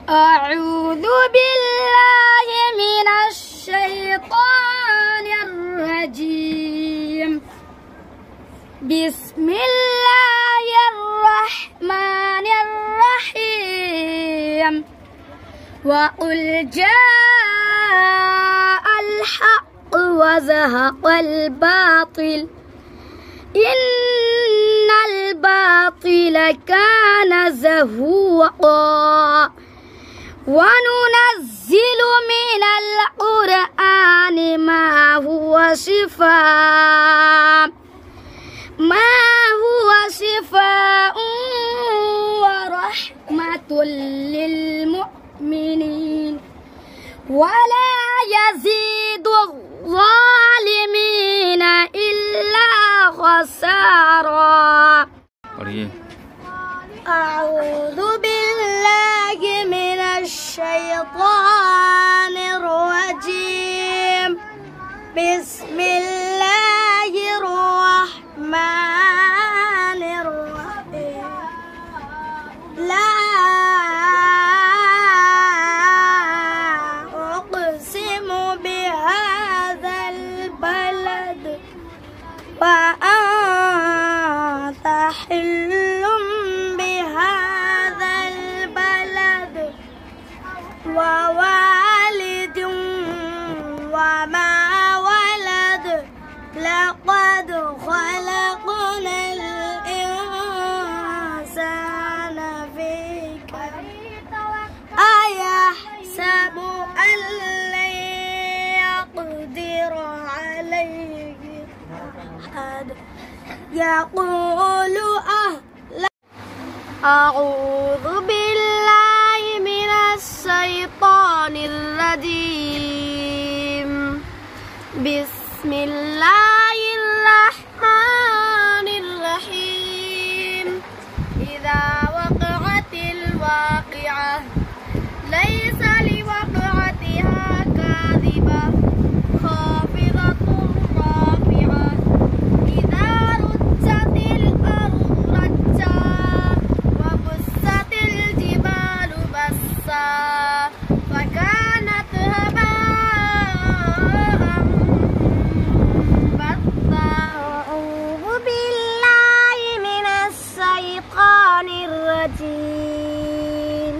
أعوذ بالله من الشيطان الرجيم. بسم الله الرحمن الرحيم. وقل جاء الحق وزهق الباطل إن الباطل كان زهوقا. وننزل من القرآن ما هو شفاء ورحمة للمؤمنين ولا يزيد الظالمين إلا خسارا. أعوذ بالله من الشيطان الرجيم. بسم الله الرحمن الرحيم. لا أقسم بهذا البلد وأنت حل بهذا البلد ووالد وما ولد. لقد خلقنا الإنسان في كبد. أيحسب أن لن يقدر عليه أحد. يقول أعوذ بالله من الشيطان الرجيم. بسم الله الرحمن الرحيم. إذا وقعت الواقعة ليس لوقعتها كاذبة خافضة رافعة. إذا رجت الأرض رجا وبست الجبال بسا فكانت هباء منبثا. أعوذ بالله من الشيطان الرجيم.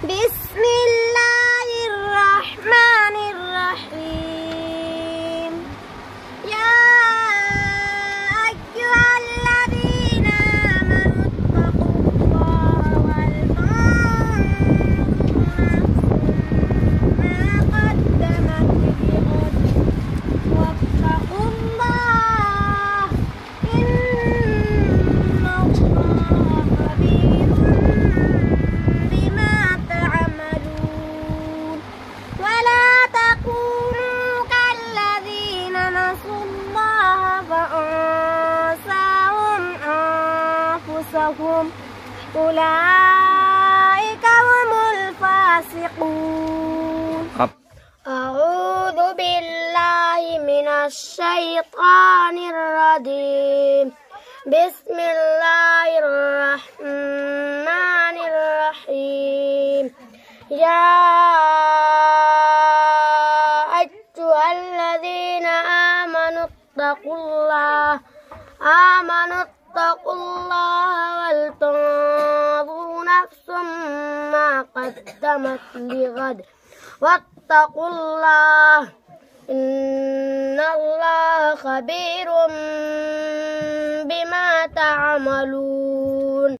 بسم الله الرحمن الرحيم. يا أيها الذين آمنوا اتقوا الله ولتنظر نفس ما قدمت لغد واتقوا الله إن الله خبير بما تعملون. ولا تكونوا كالذين نسوا الله فأنساهم أنفسهم أولئك هم الفاسقون. أعوذ بالله من الشيطان الرجيم. بسم الله الرحمن الرحيم. يا أيها الذين آمنوا اتقوا الله ولتنظر نفس ما قدمت لغد واتقوا الله إن الله خبير بما تعملون.